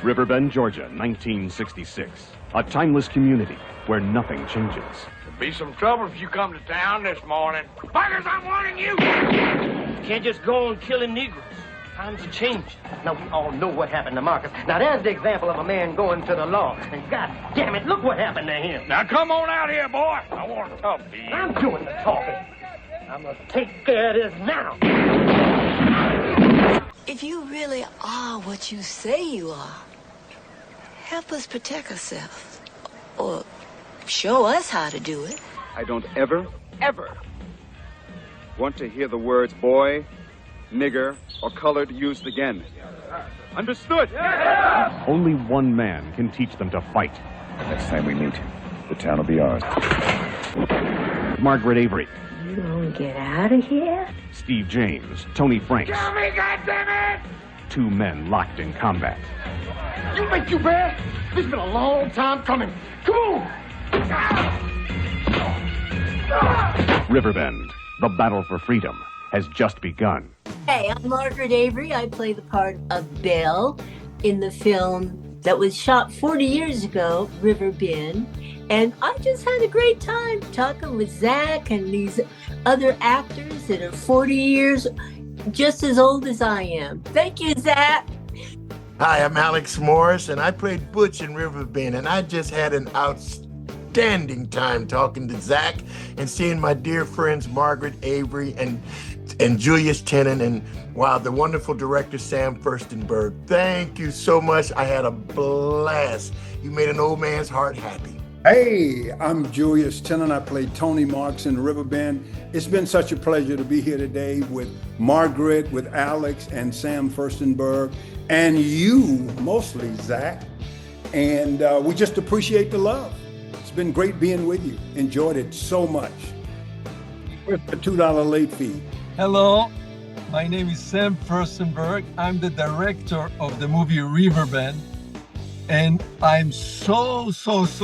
Riverbend, Georgia, 1966. A timeless community where nothing changes. There'll be some trouble if you come to town this morning. Buggers, I'm warning you! You can't just go on killing Negroes. Times have changed. Now, we all know what happened to Marcus. Now, there's the example of a man going to the law. And God damn it, look what happened to him. Now, come on out here, boy. I want to talk to you. I'm doing the talking. I'm going to take care of this now. If you really are what you say you are, help us protect ourselves. Or show us how to do it. I don't ever want to hear the words boy, nigger, or colored used again. Understood? Only one man can teach them to fight. The next time we meet, the town will be ours. Margaret Avery. You gonna get out of here? Steve James, Tony Franks. Kill me, goddammit! Two men locked in combat. You make you bad? This has been a long time coming. Come on! Riverbend, the battle for freedom, has just begun. Hey, I'm Margaret Avery. I play the part of Belle in the film that was shot 40 years ago, Riverbend. And I just had a great time talking with Zak and these other actors that are 40 years just as old as I am. Thank you, Zak. Hi, I'm Alex Morris, and I played Butch in Riverbend, and I just had an outstanding time talking to Zak and seeing my dear friends Margaret Avery and Julius Tennon, and wow, the wonderful director Sam Firstenberg. Thank you so much. I had a blast. You made an old man's heart happy. Hey, I'm Julius Tennon. I play Tony Marks in Riverbend. It's been such a pleasure to be here today with Margaret, with Alex, and Sam Firstenberg, and you, mostly, Zak. And we just appreciate the love. It's been great being with you. Enjoyed it so much. Where's the $2 late fee? Hello, my name is Sam Firstenberg. I'm the director of the movie Riverbend. And I'm so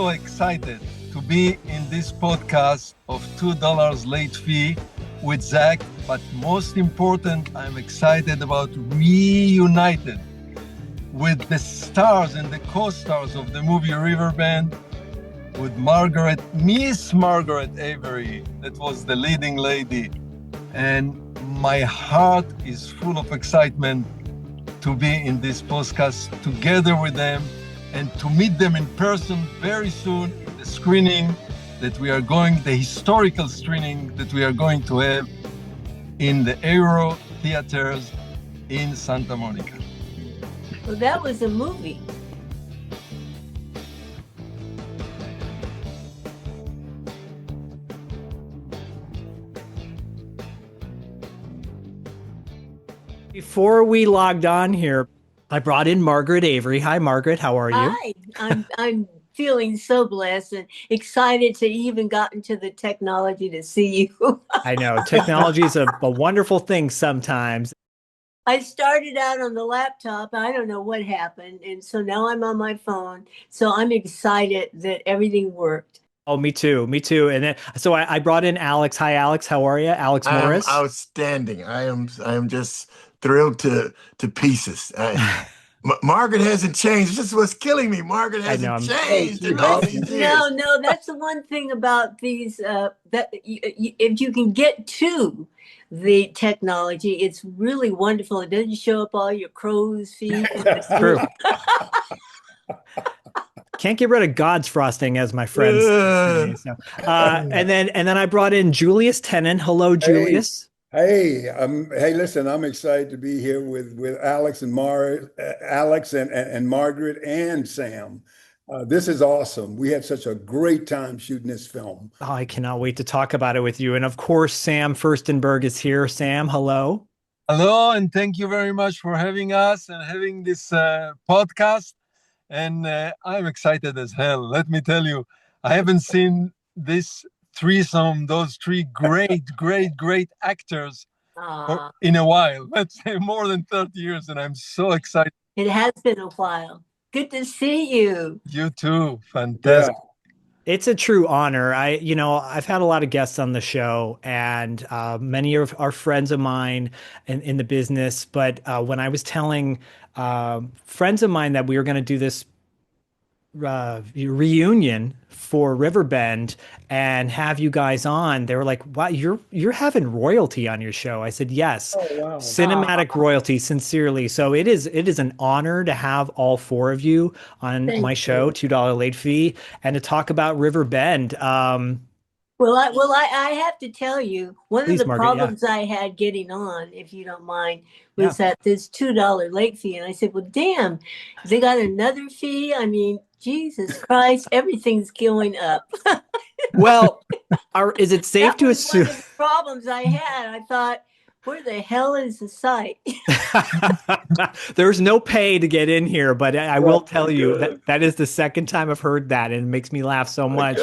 excited to be in this podcast of $2 late fee with Zak. But most important, I'm excited about Reunited with the stars and the co-stars of the movie Riverbend, with Miss Margaret Avery, that was the leading lady. And my heart is full of excitement to be in this podcast together with them, and to meet them in person very soon in the screening that we are going, the historical screening that we are going to have in the Aero theaters in Santa Monica. Well, that was a movie. Before we logged on here, I brought in Margaret Avery. Hi, Margaret. How are you? Hi. I'm feeling so blessed and excited to even got into the technology to see you. I know. Technology is a wonderful thing sometimes. I started out on the laptop. I don't know what happened. And so now I'm on my phone. So I'm excited that everything worked. Oh, me too. Me too. And then, so I brought in Alex. Hi, Alex. How are you? Alex Morris. Outstanding. I am just thrilled to pieces. Margaret hasn't changed. This is what's killing me. Margaret hasn't changed. No, that's the one thing about these, that if you can get to the technology, it's really wonderful. It doesn't show up all your crow's feet. True. Can't get rid of God's frosting, as my friends say. So, and then I brought in Julius Tennon. Hello, Julius. Hey, listen, I'm excited to be here with Alex and and Margaret and Sam. This is awesome. We had such a great time shooting this film. Oh, I cannot wait to talk about it with you. And of course, Sam Firstenberg is here. Sam, hello. Hello, and thank you very much for having us and having this podcast. And I'm excited as hell. Let me tell you, I haven't seen this threesome, those three great actors in a while. Let's say more than 30 years, and I'm so excited. It has been a while. Good to see you. You too. Fantastic. Yeah. It's a true honor. I've had a lot of guests on the show, and many of our friends of mine in the business. But when I was telling friends of mine that we were going to do this reunion for Riverbend and have you guys on, they were like, "Wow, you're having royalty on your show." I said, "Yes, cinematic royalty, sincerely." So it is an honor to have all four of you on my show, $2 late fee, and to talk about Riverbend. I have to tell you, one Please, of the Margaret, problems I had getting on, if you don't mind, was that this $2 late fee. And I said, well, damn, they got another fee. I mean, Jesus Christ, everything's going up. Well, is it safe to assume? One of the problems I had, I thought, where the hell is the site? There's no pay to get in here, but I will tell you that is the second time I've heard that, and it makes me laugh so much.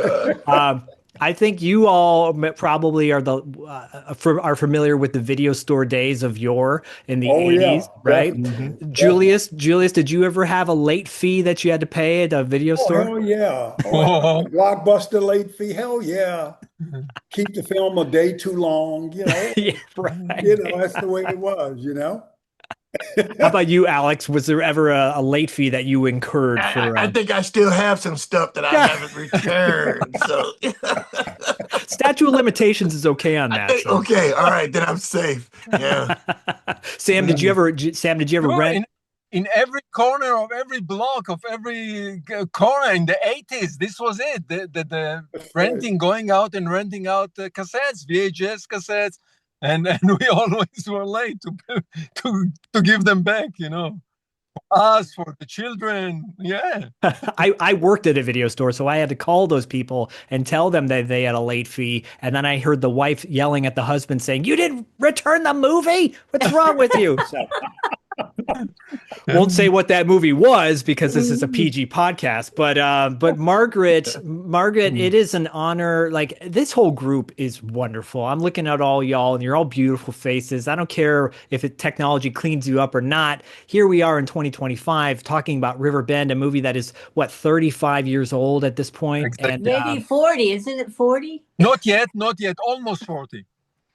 I think you all probably are are familiar with the video store days of yore in the 80s, right? Definitely. Julius, did you ever have a late fee that you had to pay at a video store? Hell yeah. Blockbuster late fee. Hell yeah. Keep the film a day too long, Yeah, right. That's the way it was, How about you, Alex? Was there ever a late fee that you incurred for? I think I still have some stuff that I haven't returned. So statute of limitations is okay on that. Okay, all right, then I'm safe. Yeah. Sam, did you ever rent? In every corner of every block of every corner in the 80s, this was it. The renting, going out and renting out cassettes, VHS cassettes. And we always were late to give them back, for us, for the children. Yeah. I worked at a video store, so I had to call those people and tell them that they had a late fee. And then I heard the wife yelling at the husband saying, "You didn't return the movie? What's wrong with you?" So, won't say what that movie was because this is a PG podcast, but Margaret, it is an honor. Like, this whole group is wonderful. I'm looking at all y'all, and you're all beautiful faces. I don't care if technology cleans you up or not. Here we are in 2025 talking about Riverbend, a movie that is 35 years old at this point. Exactly. And Maybe 40, isn't it 40? Not yet, almost 40.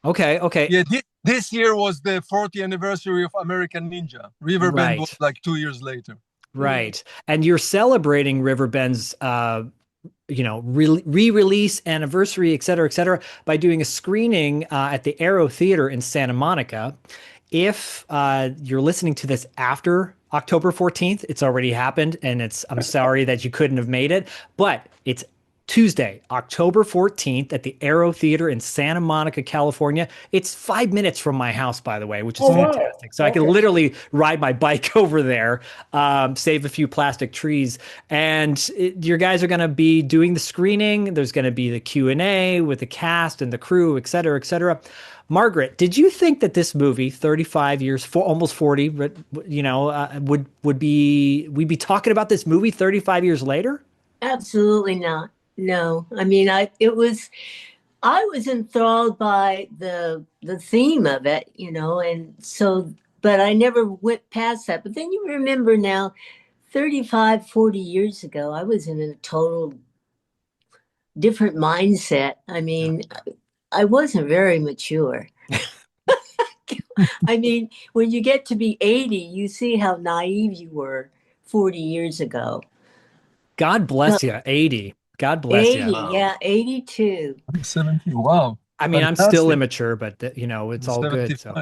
Okay. Yeah, this year was the 40th anniversary of American Ninja. Riverbend was like 2 years later. Right. And you're celebrating Riverbend's re-release, anniversary, et cetera, by doing a screening at the Aero Theater in Santa Monica. If you're listening to this after October 14th, it's already happened, and I'm sorry that you couldn't have made it, but it's Tuesday, October 14th at the Aero Theater in Santa Monica, California. It's 5 minutes from my house, by the way, which is fantastic. Wow. So I can literally ride my bike over there, save a few plastic trees. And your guys are going to be doing the screening. There's going to be the Q&A with the cast and the crew, et cetera, et cetera. Margaret, did you think that this movie, 35 years, almost 40, we'd be talking about this movie 35 years later? Absolutely not. No, I mean, I was enthralled by the theme of it, and so, but I never went past that. But then you remember now, 35, 40 years ago, I was in a total different mindset. I mean, I wasn't very mature. I mean, when you get to be 80, you see how naive you were 40 years ago. God bless you, 80. God bless 80, you. yeah, 82. I'm 70. Wow. I mean, fantastic. I'm still immature, but it's all good. So.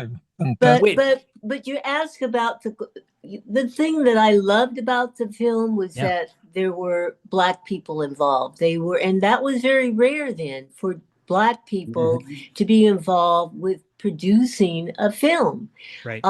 But you ask about the thing that I loved about the film was that there were Black people involved. And that was very rare then for Black people to be involved with producing a film. Right.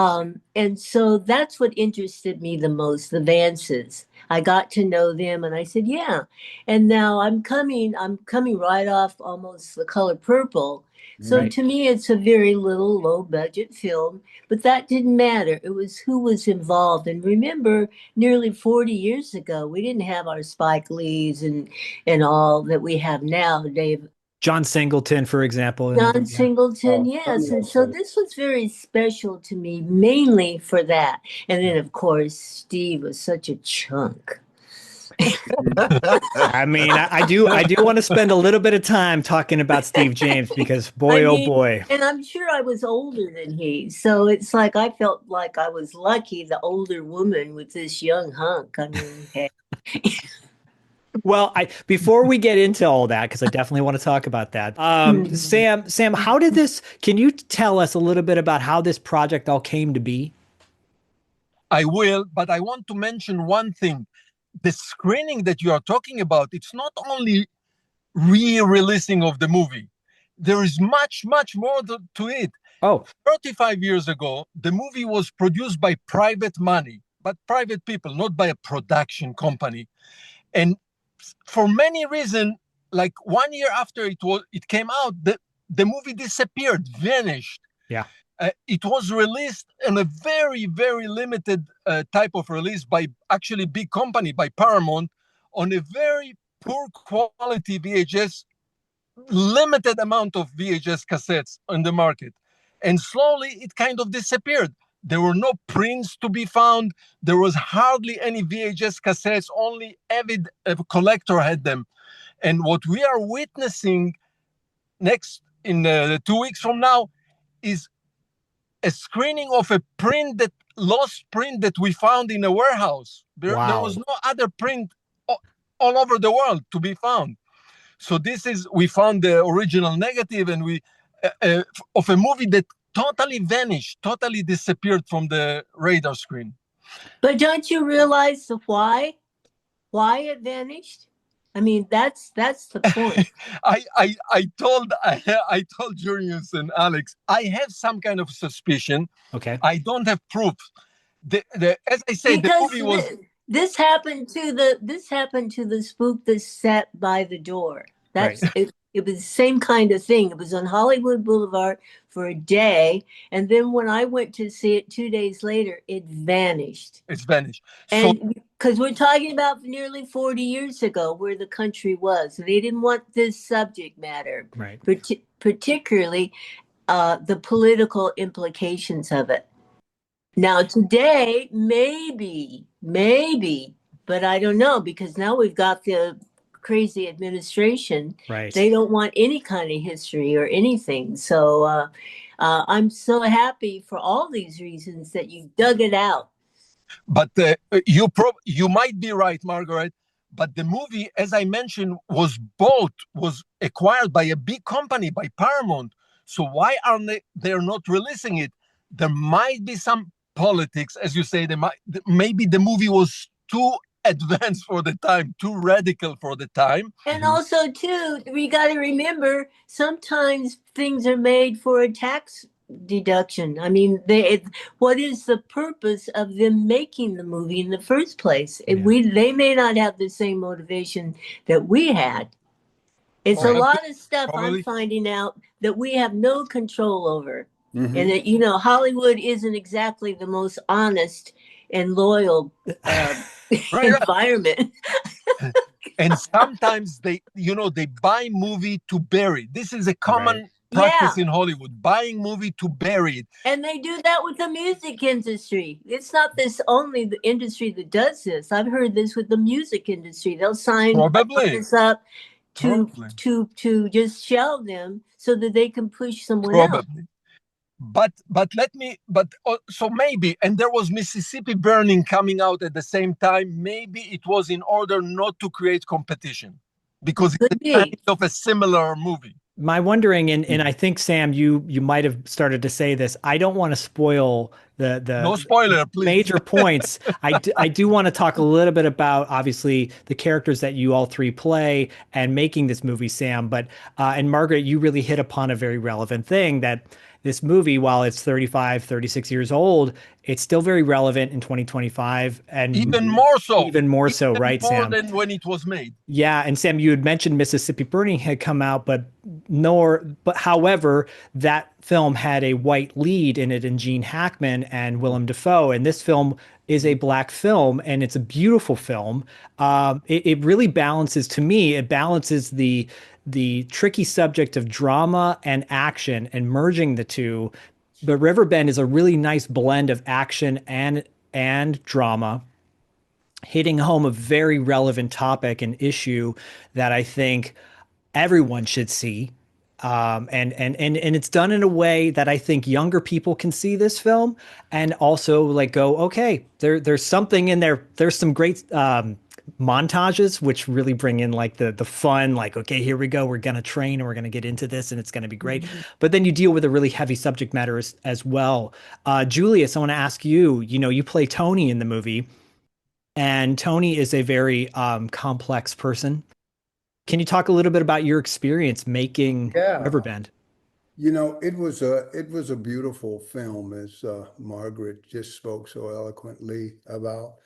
And so that's what interested me the most, the Vances. I got to know them and I said, yeah. And now I'm coming right off almost The Color Purple. So to me, it's a very low budget film, but that didn't matter. It was who was involved. And remember, nearly 40 years ago, we didn't have our Spike Lees and all that we have now, Dave. John Singleton, for example. John Singleton, yes. And so this was very special to me, mainly for that. And then, of course, Steve was such a chunk. I mean, I do want to spend a little bit of time talking about Steve James because boy, oh boy. And I'm sure I was older than he. So it's like I felt like I was lucky, the older woman with this young hunk. I mean, hey. Well, before we get into all that, because I definitely want to talk about that. Sam, how did this, can you tell us a little bit about how this project all came to be? I will, but I want to mention one thing. The screening that you are talking about, it's not only re-releasing of the movie. There is much, much more to it. Oh. 35 years ago, the movie was produced by private money, but private people, not by a production company. And for many reasons, like 1 year after it came out, the movie disappeared, vanished. Yeah. It was released in a very, very limited type of release by actually big company, by Paramount, on a very poor quality VHS, limited amount of VHS cassettes on the market. And slowly it kind of disappeared. There were no prints to be found. There was hardly any VHS cassettes. Only avid collector had them. And what we are witnessing next in 2 weeks from now is a screening of a lost print that we found in a warehouse. There was no other print all over the world to be found. So we found the original negative, and of a movie that totally vanished, totally disappeared from the radar screen. But don't you realize why it vanished? I mean, that's the point. I told Julius and Alex, I have some kind of suspicion. Okay. I don't have proof. As I said, the movie was. This happened to the spook that sat by the door. That's right. It was the same kind of thing. It was on Hollywood Boulevard for a day, and then when I went to see it 2 days later, it vanished. It's vanished. And because we're talking about nearly 40 years ago, where the country was, they didn't want this subject matter, right? Particularly the political implications of it. Now today, maybe, but I don't know, because now we've got the crazy administration. Right. They don't want any kind of history or anything. So I'm so happy for all these reasons that you dug it out. But you might be right, Margaret. But the movie, as I mentioned, was acquired by a big company, by Paramount. So why are they're not releasing it? There might be some politics, as you say. Maybe the movie was too advanced for the time, too radical for the time. And also, too, we got to remember, sometimes things are made for a tax deduction. I mean, what is the purpose of them making the movie in the first place? Yeah. They may not have the same motivation that we had. It's a lot of stuff I'm finding out that we have no control over. Mm-hmm. And that, Hollywood isn't exactly the most honest and loyal environment. And sometimes they buy movie to bury. This is a common practice in Hollywood, buying movie to bury it. And they do that with the music industry. It's not only the industry that does this. I've heard this with the music industry. They'll sign artists up to just shelve them so that they can push someone else. So maybe, and there was Mississippi Burning coming out at the same time. Maybe it was in order not to create competition, because it's kind of a similar movie. My wondering, and I think, Sam, you might have started to say this. I don't want to spoil the no spoiler, please. Major points. I do want to talk a little bit about, obviously, the characters that you all three play and making this movie, Sam. But and Margaret, you really hit upon a very relevant thing, that this movie, while it's 35, 36 years old, it's still very relevant in 2025. And even more so, right, Sam? More than when it was made. Yeah. And Sam, you had mentioned Mississippi Burning had come out, but however, that film had a white lead in it, in Gene Hackman and Willem Dafoe. And this film is a black film, and it's a beautiful film. It really balances, to me, it balances the tricky subject of drama and action and merging the two. But Riverbend is a really nice blend of action and drama. hitting home a very relevant topic and issue that I think everyone should see. And it's done in a way that I think younger people can see this film and also like go, okay, there's something in there. There's some great montages which really bring in like the fun, like, okay, here we go, we're gonna train and we're gonna get into this and it's gonna be great. But then you deal with a really heavy subject matter as well. Julius, I want to ask you, you play Tony in the movie, and Tony is a very complex person. Can you talk a little bit about your experience making Yeah. Riverbend? It was a beautiful film, as Margaret just spoke so eloquently about.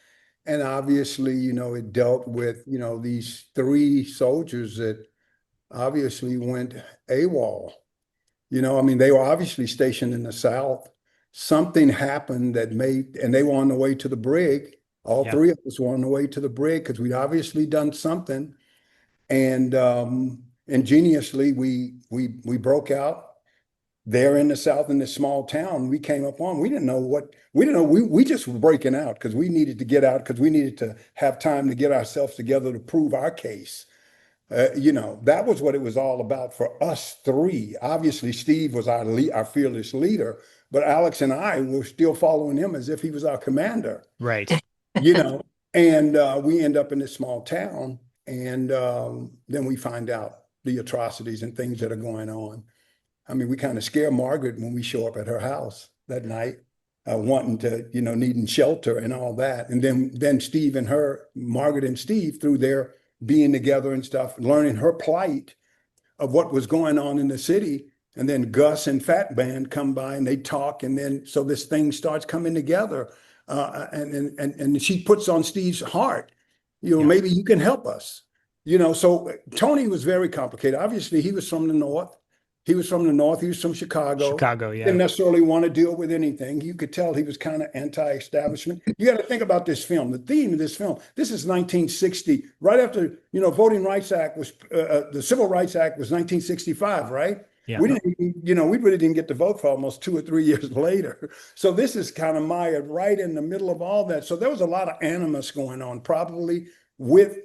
And obviously, it dealt with, these three soldiers that obviously went AWOL. I mean, they were obviously stationed in the South. Something happened that and they were on the way to the brig. All three of us were on the way to the brig because we'd obviously done something. And ingeniously, we broke out there in the South in this small town. We came up on. We didn't know. We just were breaking out because we needed to get out because we needed to have time to get ourselves together to prove our case. That was what it was all about for us three. Obviously, Steve was our fearless leader, but Alex and I were still following him as if he was our commander. Right. And we end up in this small town. And then we find out the atrocities and things that are going on. I mean, we kind of scare Margaret when we show up at her house that night, wanting to, needing shelter and all that. And then Steve and Margaret and Steve, through their being together and stuff, learning her plight of what was going on in the city. And then Gus and Fat Band come by and they talk. And then so this thing starts coming together. And she puts on Steve's heart. Maybe you can help us. So Tony was very complicated. Obviously, he was from the North. He was from Chicago. Chicago, yeah. Didn't necessarily want to deal with anything. You could tell he was kind of anti-establishment. You got to think about this film. The theme of this film, this is 1960, right after, Voting Rights Act was, the Civil Rights Act was 1965, right? Yeah. We really didn't get to vote for almost 2 or 3 years later. So this is kind of mired right in the middle of all that. So there was a lot of animus going on, probably with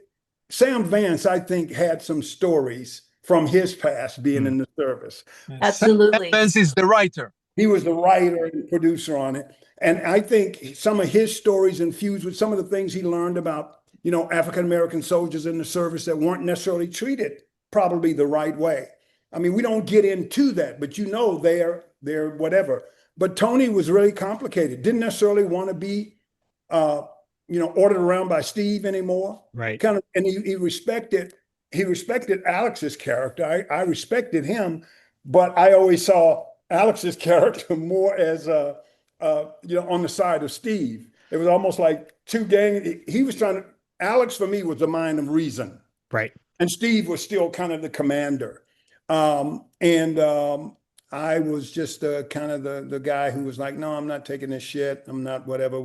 Sam Vance, I think, had some stories from his past being in the service. Absolutely. Sam Vance is the writer. He was the writer and producer on it. And I think some of his stories infused with some of the things he learned about, African-American soldiers in the service that weren't necessarily treated probably the right way. I mean, we don't get into that, but they're whatever. But Tony was really complicated. Didn't necessarily want to be, ordered around by Steve anymore. Right. And he respected Alex's character. I respected him, but I always saw Alex's character more as on the side of Steve. It was almost like two gangs. Alex for me was the mind of reason. Right. And Steve was still kind of the commander. I was just kind of the guy who was like, no, I'm not taking this shit. I'm not whatever,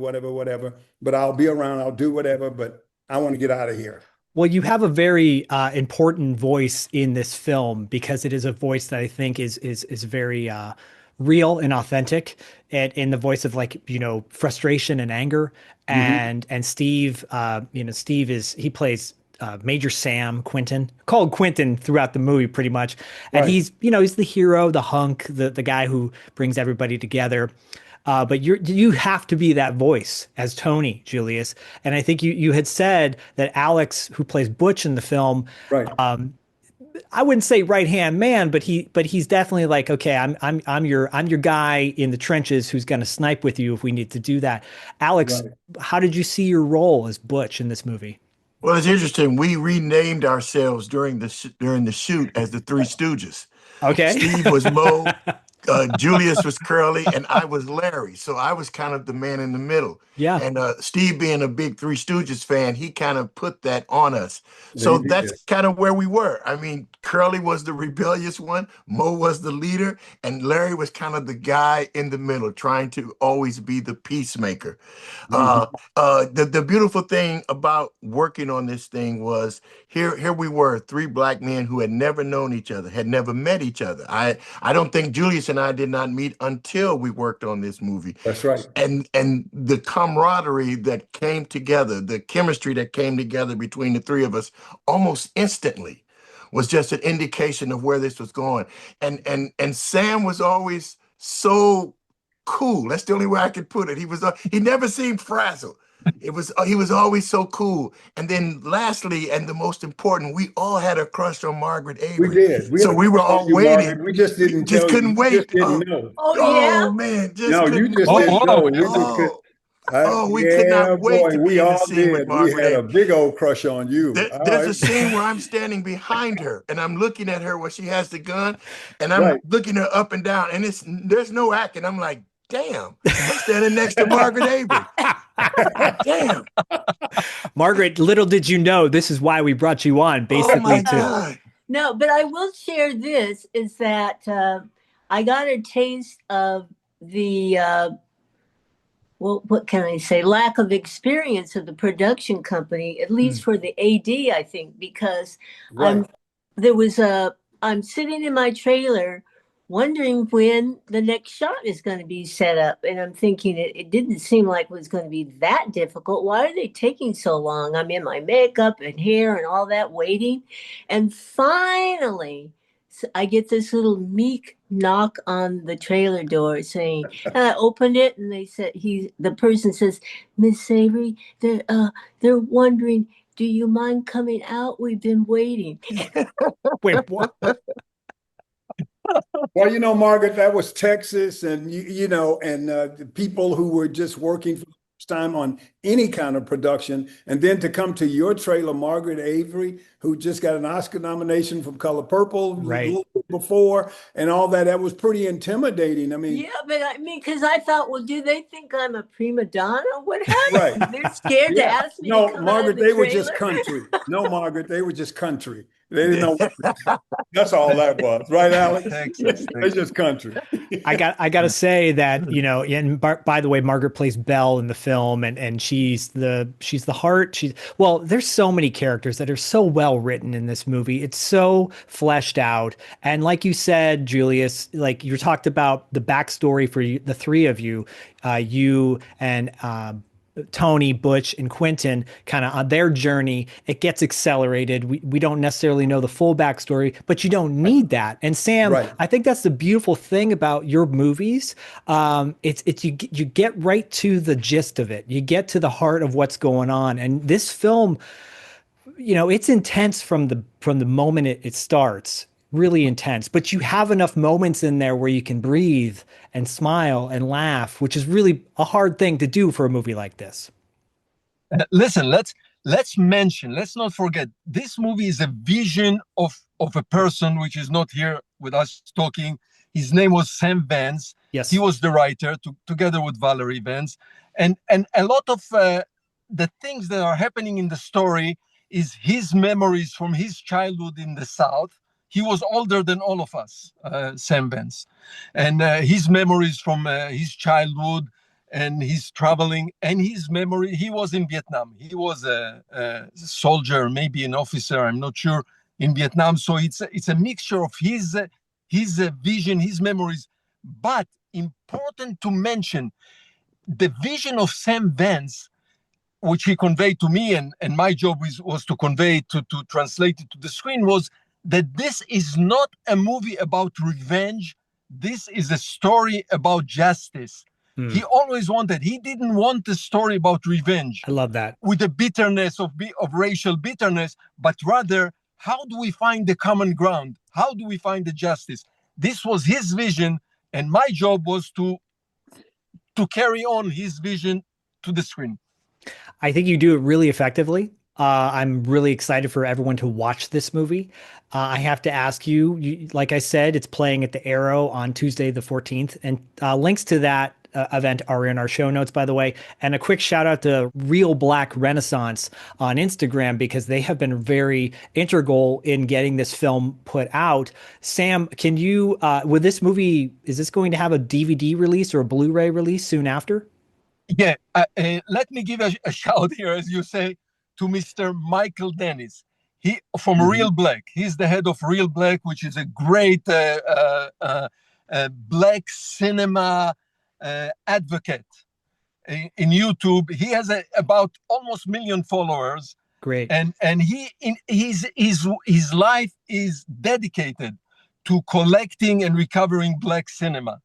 but I'll be around. I'll do whatever, but I want to get out of here. Well, you have a very important voice in this film because it is a voice that I think is very real and authentic, and in the voice of frustration and anger. And Steve, he plays Major Sam Quinton, called Quinton throughout the movie pretty much. And Right. he's the hero, the hunk, the guy who brings everybody together. But you have to be that voice as Tony, Julius. And I think you had said that Alex, who plays Butch in the film, Right. I wouldn't say right-hand man, but he's definitely like, okay, I'm your guy in the trenches who's going to snipe with you if we need to do that. Alex, Right. how did you see your role as Butch in this movie? Well, it's interesting. We renamed ourselves during the shoot as the Three Stooges. Okay. Steve was Mo, Julius was Curly, and I was Larry. So I was kind of the man in the middle. Yeah. And Steve, being a big Three Stooges fan, he kind of put that on us. So Maybe, that's yes. kind of where we were. I mean, Curly was the rebellious one, Mo was the leader, and Larry was kind of the guy in the middle, trying to always be the peacemaker. The beautiful thing about working on this thing was here we were, three black men who had never known each other, had never met each other. I don't think Julius and and I did not meet until we worked on this movie. That's right. And the camaraderie that came together, the chemistry that came together between the three of us almost instantly was just an indication of where this was going. And Sam was always so cool. That's the only way I could put it. He never seemed frazzled. He was always so cool. And then lastly, and the most important, we all had a crush on Margaret Avery. We did. So we were all waiting. Margaret. We just didn't just tell couldn't you. wait. We just didn't know. Oh, man. No, you just didn't know. We could not wait boy, to we be in the all scene did. with Margaret We had a Avery. big old crush on you. There's a scene where I'm standing behind her and I'm looking at her where she has the gun and I'm looking her up and down and there's no acting. I'm like, damn, I'm standing next to Margaret Avery. Damn. Margaret, little did you know, this is why we brought you on, basically. Oh my God. No, but I will share this, is that I got a taste of the, well, what can I say, lack of experience of the production company, at least for the AD, I think, because I'm sitting in my trailer wondering when the next shot is going to be set up. And I'm thinking it didn't seem like it was going to be that difficult. Why are they taking so long? I'm in my makeup and hair and all that waiting. And finally, I get this little meek knock on the trailer door saying, and I opened it and they said, the person says, Miss Avery, they're wondering, do you mind coming out? We've been waiting. Wait, what? Well, Margaret, that was Texas, and the people who were just working for the first time on any kind of production, and then to come to your trailer, Margaret Avery, who just got an Oscar nomination from Color Purple a little bit before, and all that. That was pretty intimidating. I mean, yeah, but because I thought, well, do they think I'm a prima donna? What happened? Right. They're scared to ask me. No, to come Margaret, out of the they were trailer. just country. No, Margaret, they were just country. They didn't know. That's all that was, right, Alex? Texas. They just country. I got to say that, and by the way, Margaret plays Belle in the film, and she's the heart. There's so many characters that are so well written in this movie. It's so fleshed out, and like you said, Julius, like you talked about the backstory for the three of you, you and Tony, Butch, and Quentin, kind of on their journey. It gets accelerated. We don't necessarily know the full backstory, but you don't need that. And Sam, I think that's the beautiful thing about your movies. It's you get right to the gist of it. You get to the heart of what's going on. And this film, it's intense from the moment it starts. Really intense, but you have enough moments in there where you can breathe and smile and laugh, which is really a hard thing to do for a movie like this. Listen, let's not forget, this movie is a vision of a person which is not here with us talking. His name was Sam Vance. Yes, he was the writer together with Valerie Vance, and a lot of the things that are happening in the story is his memories from his childhood in the South. He was older than all of us, Sam Vance, and his memories from his childhood and his traveling and his memory. He was in Vietnam. He was a soldier, maybe an officer, I'm not sure, in Vietnam. So it's a mixture of his vision, his memories. But important to mention, the vision of Sam Vance, which he conveyed to me, and my job was to convey, to translate it to the screen, was that this is not a movie about revenge. This is a story about justice. He always he didn't want a story about revenge. I love that. With the bitterness of racial bitterness, but rather, how do we find the common ground? How do we find the justice? This was his vision, and my job was to carry on his vision to the screen. I think you do it really effectively. I'm really excited for everyone to watch this movie. I have to ask you, like I said, it's playing at the Aero on Tuesday, the 14th, and links to that event are in our show notes, by the way. And a quick shout out to Real Black Renaissance on Instagram, because they have been very integral in getting this film put out. Sam, can you, with this movie, is this going to have a DVD release or a Blu-ray release soon after? Yeah, let me give a shout here, as you say, to Mr. Michael Dennis. He from Real Black. He's the head of Real Black, which is a great black cinema advocate in YouTube. He has about almost 1 million followers. Great. And his life is dedicated to collecting and recovering black cinema.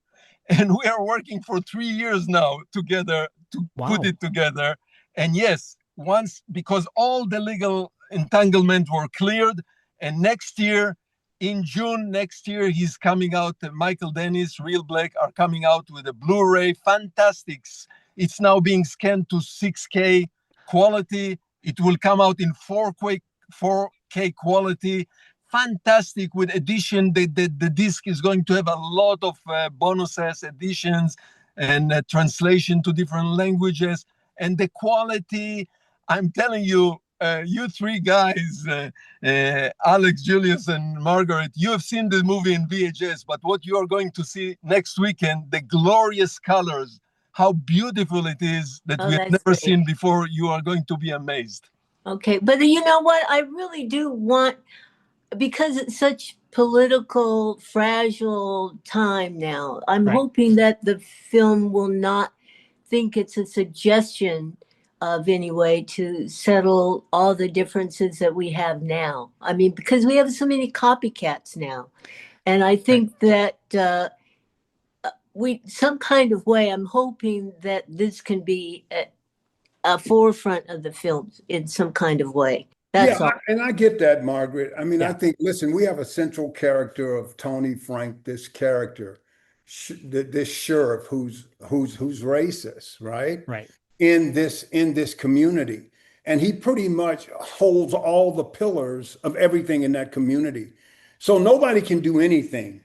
And we are working for 3 years now together to put it together. And yes, once, because all the legal entanglement were cleared, and next year, in June next year, he's coming out. Michael Dennis, Real Black, are coming out with a Blu-ray. Fantastic. It's now being scanned to 6K quality. It will come out in 4K quality. Fantastic with addition. The disc is going to have a lot of bonuses, additions, and translation to different languages. And the quality, I'm telling you, you three guys, Alex, Julius, and Margaret, you have seen the movie in VHS, but what you are going to see next weekend, the glorious colors, how beautiful it is that we have never seen before. You are going to be amazed. Okay, but you know what? I really do want, because it's such political, fragile time now, I'm hoping that the film will not think it's a suggestion of any way to settle all the differences that we have now. I mean, because we have so many copycats now. And I think that some kind of way, I'm hoping that this can be a forefront of the films in some kind of way. That's all. And I get that, Margaret. I mean, I think, listen, we have a central character of Tony Frank, this character, this sheriff who's racist, right? Right. In this community. And he pretty much holds all the pillars of everything in that community. So nobody can do anything,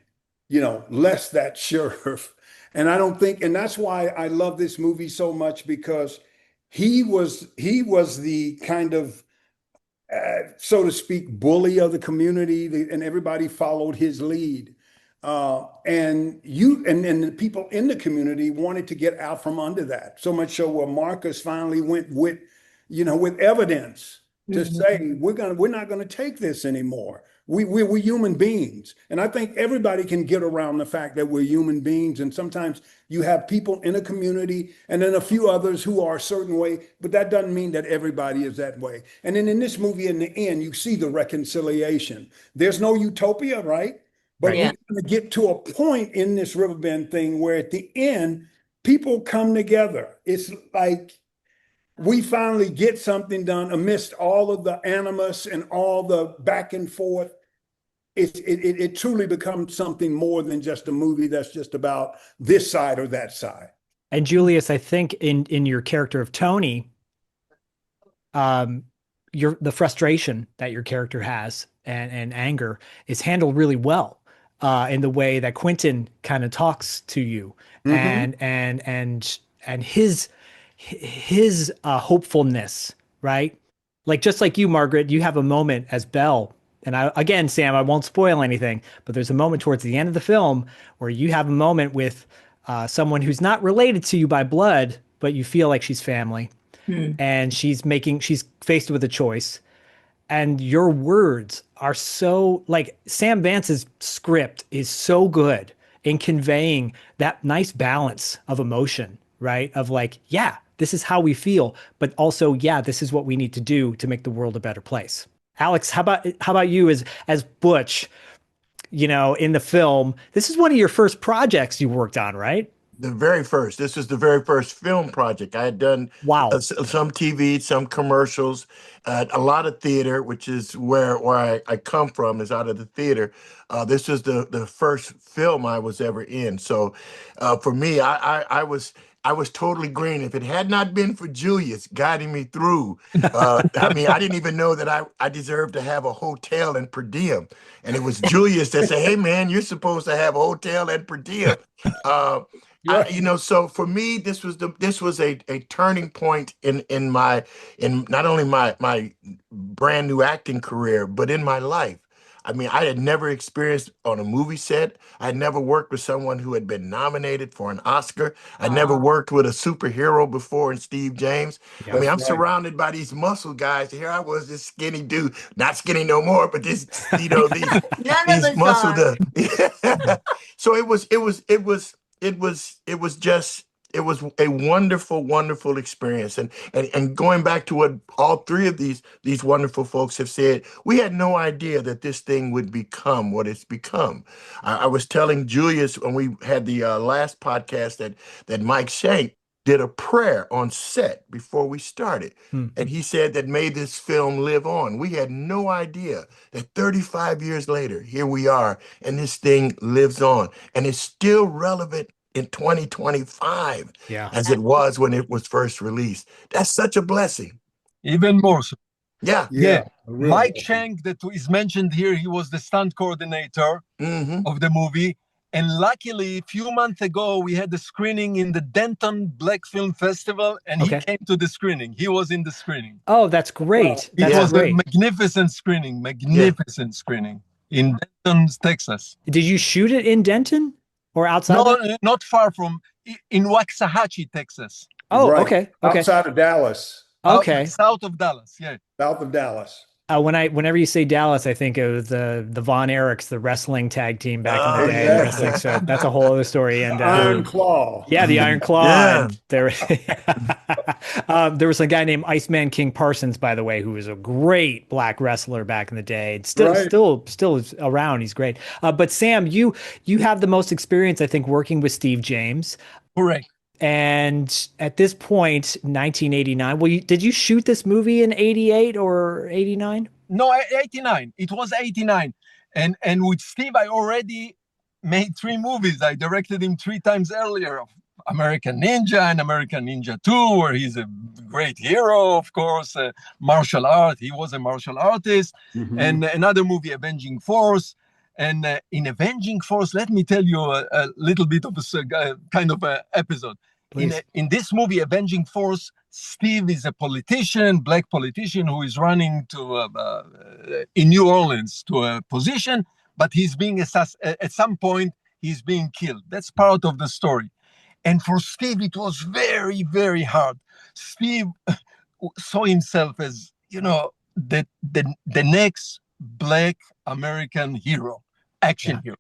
less that sheriff. And I don't think, and that's why I love this movie so much, because he was the kind of, so to speak, bully of the community, and everybody followed his lead. And the people in the community wanted to get out from under that. So much so where Marcus finally went with evidence to say, we're not gonna take this anymore. We're human beings. And I think everybody can get around the fact that we're human beings. And sometimes you have people in a community and then a few others who are a certain way, but that doesn't mean that everybody is that way. And then in this movie, in the end, you see the reconciliation. There's no utopia, right? But we're going to get to a point in this Riverbend thing where at the end, people come together. It's like we finally get something done amidst all of the animus and all the back and forth. It truly becomes something more than just a movie that's just about this side or that side. And Julius, I think in your character of Tony, the frustration that your character has and anger is handled really well. In the way that Quentin kind of talks to you, and his hopefulness, right? Like, just like you, Margaret, you have a moment as Belle. And again, Sam, I won't spoil anything, but there's a moment towards the end of the film where you have a moment with someone who's not related to you by blood, but you feel like she's family, and she's faced with a choice. And your words are so, like, Sam Vance's script is so good in conveying that nice balance of emotion, right? Of like, yeah, this is how we feel, but also, yeah, this is what we need to do to make the world a better place. Alex, how about you as Butch, in the film? This is one of your first projects you worked on, right? The very first. This was the very first film project. I had done some TV, some commercials, a lot of theater, which is where I come from, is out of the theater. This was the first film I was ever in. So for me, I was totally green. If it had not been for Julius guiding me through, I mean, I didn't even know that I deserved to have a hotel and per diem. And it was Julius that said, hey, man, you're supposed to have a hotel and per diem. So for me, this was a turning point in not only my brand new acting career, but in my life. I mean, I had never experienced on a movie set. I had never worked with someone who had been nominated for an Oscar. I never worked with a superhero before in Steve James. I mean, I'm surrounded by these muscle guys. Here I was, this skinny dude, not skinny no more, but this, you know, these None of these us muscled are. So it was a wonderful, wonderful experience. And going back to what all three of these wonderful folks have said, we had no idea that this thing would become what it's become. I was telling Julius when we had the last podcast that Mike Shank did a prayer on set before we started. And he said that may this film live on. We had no idea that 35 years later, here we are, and this thing lives on and is still relevant in 2025 as it was when it was first released. That's such a blessing. Even more so. Yeah. Mike Shank, that is mentioned here, he was the stunt coordinator of the movie. And luckily, a few months ago, we had the screening in the Denton Black Film Festival, and he came to the screening. He was in the screening. Oh, that's great. It was a magnificent screening in Denton, Texas. Did you shoot it in Denton or outside? No, not far from, in Waxahachie, Texas. Oh, okay. Outside of Dallas. Okay. South of Dallas, South of Dallas. Whenever you say Dallas, I think of the Von Erichs, the wrestling tag team back in the day. Wrestling, so that's a whole other story. And Iron Claw. Yeah, the Iron Claw. And there was a guy named Iceman King Parsons, by the way, who was a great black wrestler back in the day. Still is around. He's great. But Sam, you have the most experience, I think, working with Steve James. Correct. And at this point, 1989, did you shoot this movie in 88 or 89? No, 89. It was 89. And with Steve, I already made 3 movies. I directed him 3 times earlier. American Ninja and American Ninja 2, where he's a great hero, of course. Martial art. He was a martial artist. And another movie, Avenging Force. And in Avenging Force, let me tell you a little bit of a kind of an episode. In this movie, Avenging Force, Steve is a politician, black politician who is running to in New Orleans to a position, but he's being at some point he's being killed. That's part of the story. And for Steve, it was very, very hard. Steve saw himself as, the next black American hero. Action hero.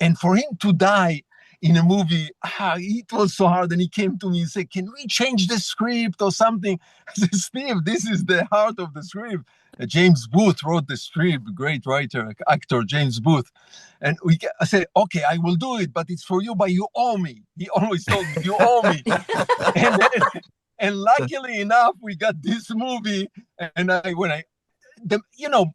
And for him to die in a movie, it was so hard. And he came to me and said, can we change the script or something? I said, Steve, this is the heart of the script. James Booth wrote the script, great writer, actor, James Booth. And I said, okay, I will do it, but it's for you, but you owe me. He always told me, you owe me. and luckily enough, we got this movie. And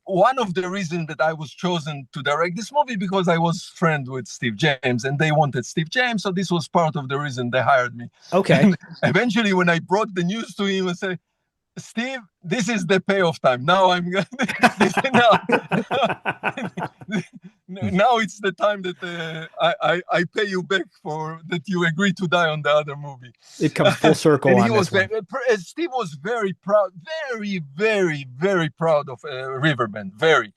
one of the reasons that I was chosen to direct this movie because I was friend with Steve James and they wanted Steve James. So this was part of the reason they hired me. Okay. And eventually, when I brought the news to him, I said, Steve, this is the payoff time. Now I'm going now it's the time that I pay you back for that you agreed to die on the other movie. It comes full circle. And Steve was very proud, very, very, very proud of Riverbend. Very.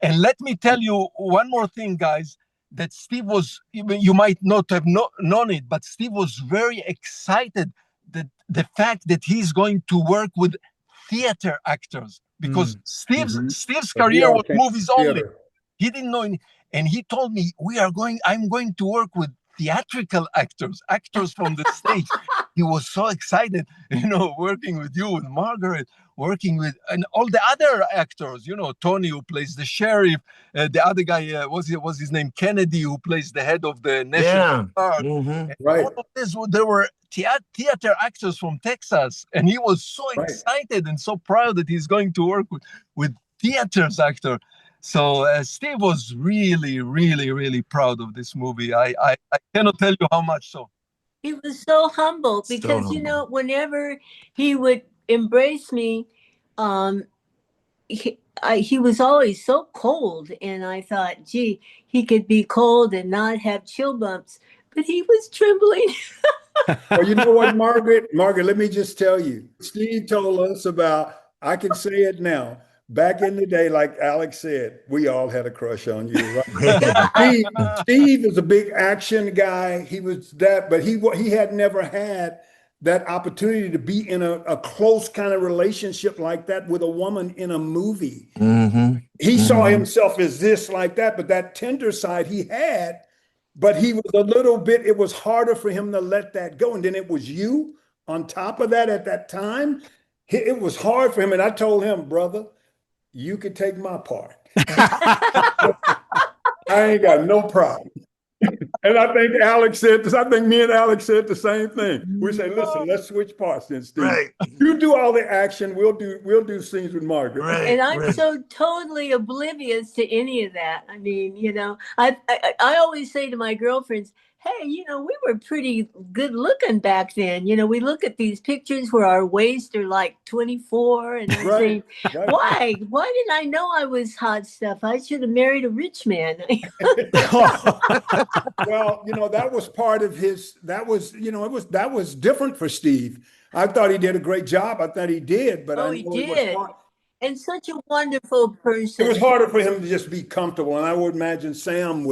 And let me tell you one more thing, guys, that Steve was, you might not have known it, but Steve was very excited that the fact that he's going to work with theater actors because Steve's career was movies only. He didn't know any, and he told me I'm going to work with theatrical actors from the stage. He was so excited, working with you, with Margaret, working with and all the other actors, Tony who plays the sheriff, the other guy was his name Kennedy who plays the head of the National Guard. Right. All of this, there were theater actors from Texas, and he was so excited and so proud that he's going to work with theater's actor. So Steve was really, really, really proud of this movie. I cannot tell you how much so. He was so humble because, whenever he would embrace me, he was always so cold. And I thought, gee, he could be cold and not have chill bumps. But he was trembling. Well, you know what, Margaret? Margaret, let me just tell you. Steve told us about, I can say it now, back in the day, like Alex said, we all had a crush on you, right? Steve is a big action guy. He was that, but he had never had that opportunity to be in a close kind of relationship like that with a woman in a movie. He saw himself as this, like that, but that tender side he had, but he was a little bit, it was harder for him to let that go. And then it was you on top of that at that time. It was hard for him. And I told him, brother, you could take my part. I ain't got no problem. And I think Alex said this. I think me and Alex said the same thing. We say, listen, let's switch parts then, Steve. Right. You do all the action. We'll do scenes with Margaret. Right, and I'm so totally oblivious to any of that. I mean, I always say to my girlfriends, hey, we were pretty good looking back then. We look at these pictures where our waists are like 24 and I say, why didn't I know I was hot stuff? I should have married a rich man. Well, that was part of that was different for Steve. I thought he did a great job. I thought he did, but he did. And such a wonderful person. It was harder for him to just be comfortable. And I would imagine Sam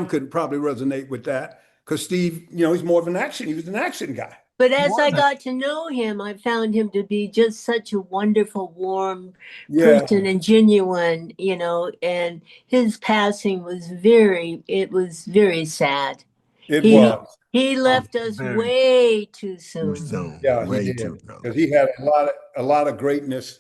could probably resonate with that because Steve, he's more of he was an action guy. But as I got to know him, I found him to be just such a wonderful, warm person and genuine, and his passing was very sad. He left us way too soon. Yeah, he did. Because he had a lot of greatness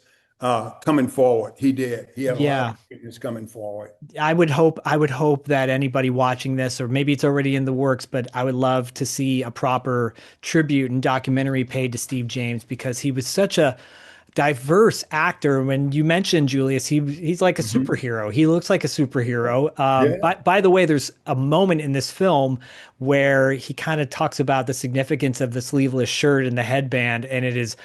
coming forward. He did. He had a lot of greatness coming forward. I would hope that anybody watching this, or maybe it's already in the works, but I would love to see a proper tribute and documentary paid to Steve James because he was such a diverse actor. When you mentioned Julius, he's like a superhero. He looks like a superhero. By the way, there's a moment in this film where he kind of talks about the significance of the sleeveless shirt and the headband, and it is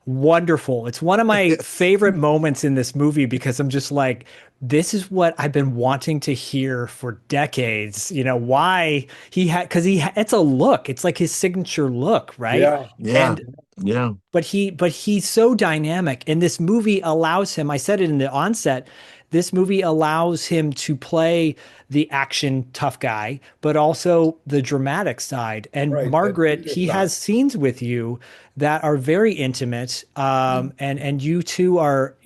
wonderful. It's one of my favorite moments in this movie because I'm just like, this is what I've been wanting to hear for decades. Why it's a look. It's like his signature look, right? But he's so dynamic, and this movie allows him. I said it in the onset. This movie allows him to play the action tough guy, but also the dramatic side. And Margaret, he has scenes with you that are very intimate. And you two are,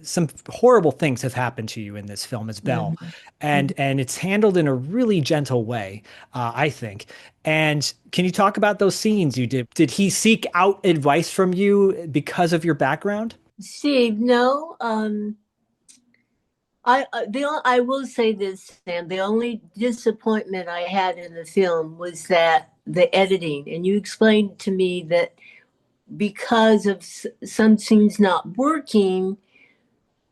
some horrible things have happened to you in this film as Belle. And it's handled in a really gentle way, I think. And can you talk about those scenes you did? Did he seek out advice from you because of your background? Steve, no. I will say this, Sam. The only disappointment I had in the film was that the editing, and you explained to me that because of some scenes not working,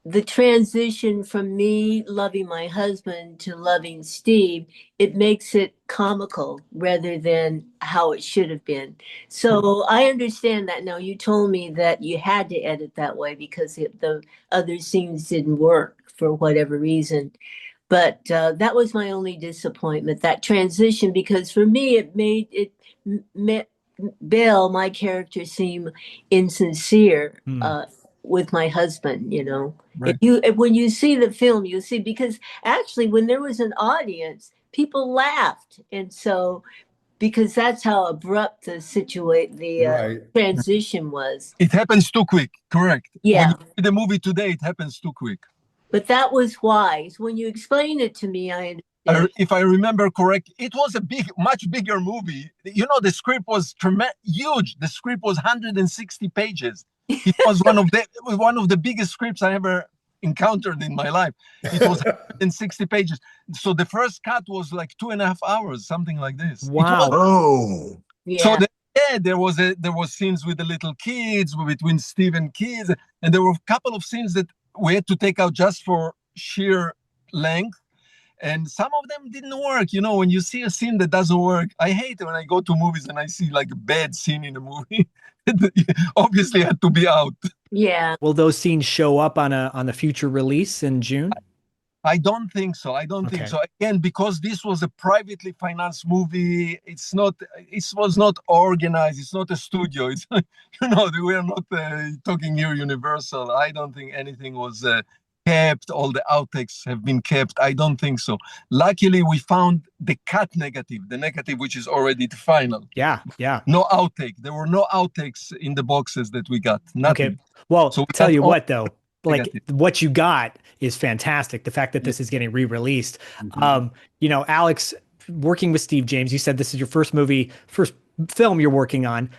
the transition from me loving my husband to loving Steve, it makes it comical rather than how it should have been. So I understand that now. You told me that you had to edit that way because the other scenes didn't work for whatever reason. But that was my only disappointment, that transition, because for me, it made Belle, my character, seem insincere with my husband, Right. When you see the film, you'll see, because actually when there was an audience, people laughed. And so, because that's how abrupt the transition was. It happens too quick, correct. Yeah. When you see the movie today, it happens too quick. But that was wise. When you explained it to me, I understand. If I remember correct, it was a much bigger movie. The script was huge. The script was 160 pages. It was one of the biggest scripts I ever encountered in my life. It was 160 pages. So the first cut was like 2.5 hours, something like this. Wow. Yeah. So there was scenes with the little kids, between Steve and kids, and there were a couple of scenes that we had to take out just for sheer length. And some of them didn't work. When you see a scene that doesn't work, I hate it when I go to movies and I see like a bad scene in a movie. Obviously, it had to be out. Yeah. Will those scenes show up on a future release in June? I don't think so. I don't think so. Again, because this was a privately financed movie, it was not organized. It's not a studio. It's, we are not talking here Universal. I don't think anything was kept. All the outtakes have been kept. I don't think so. Luckily, we found the cut negative, the negative which is already the final. Yeah. No outtake. There were no outtakes in the boxes that we got. Nothing. Okay. Well, so tell you what, though. Like negative. what you got is fantastic. The fact that this is getting re-released. Alex, working with Steve James, you said this is your first film you're working on.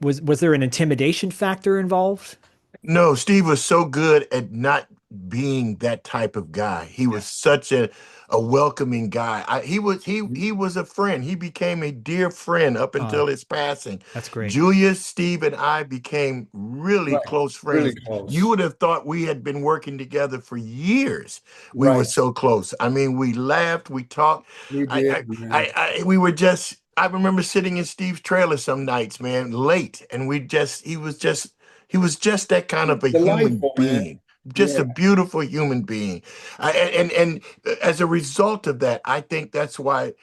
Was there an intimidation factor involved? No, Steve was so good at not being that type of guy. He was such a welcoming guy. He was a friend. He became a dear friend up until his passing. That's great. Julius, Steve, and I became really close friends. Really close. You would have thought we had been working together for years. We were so close. I mean, we laughed, we talked. We did. I remember sitting in Steve's trailer some nights, man, late, and he was just that kind of a human being. Just a beautiful human being. And as a result of that, I think that's why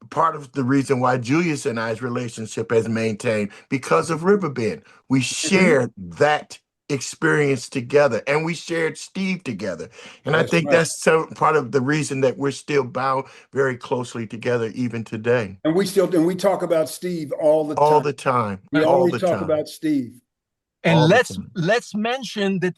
part of the reason why Julius and I's relationship has maintained, because of Riverbend. We shared that experience together, and we shared Steve together. And I think that's part of the reason that we're still bound very closely together even today. And we talk about Steve all the time. All the time. We always talk about Steve. And let's mention that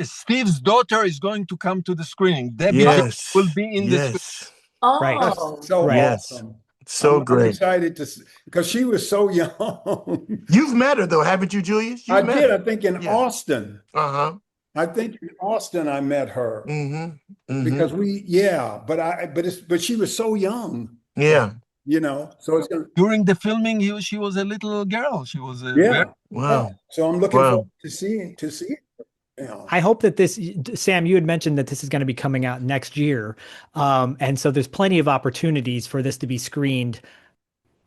Steve's daughter is going to come to the screening. Debbie will be in this. Oh, right. So awesome. So great. I'm excited to see, because she was so young. You've met her though, haven't you, Julius? I did. I think in Austin. Uh-huh. I think in Austin I met her. Because but she was so young. Yeah. So it's during the filming, she was a little girl. She was wow. So I'm looking forward to see it. I hope that this, Sam, you had mentioned that this is going to be coming out next year. And so there's plenty of opportunities for this to be screened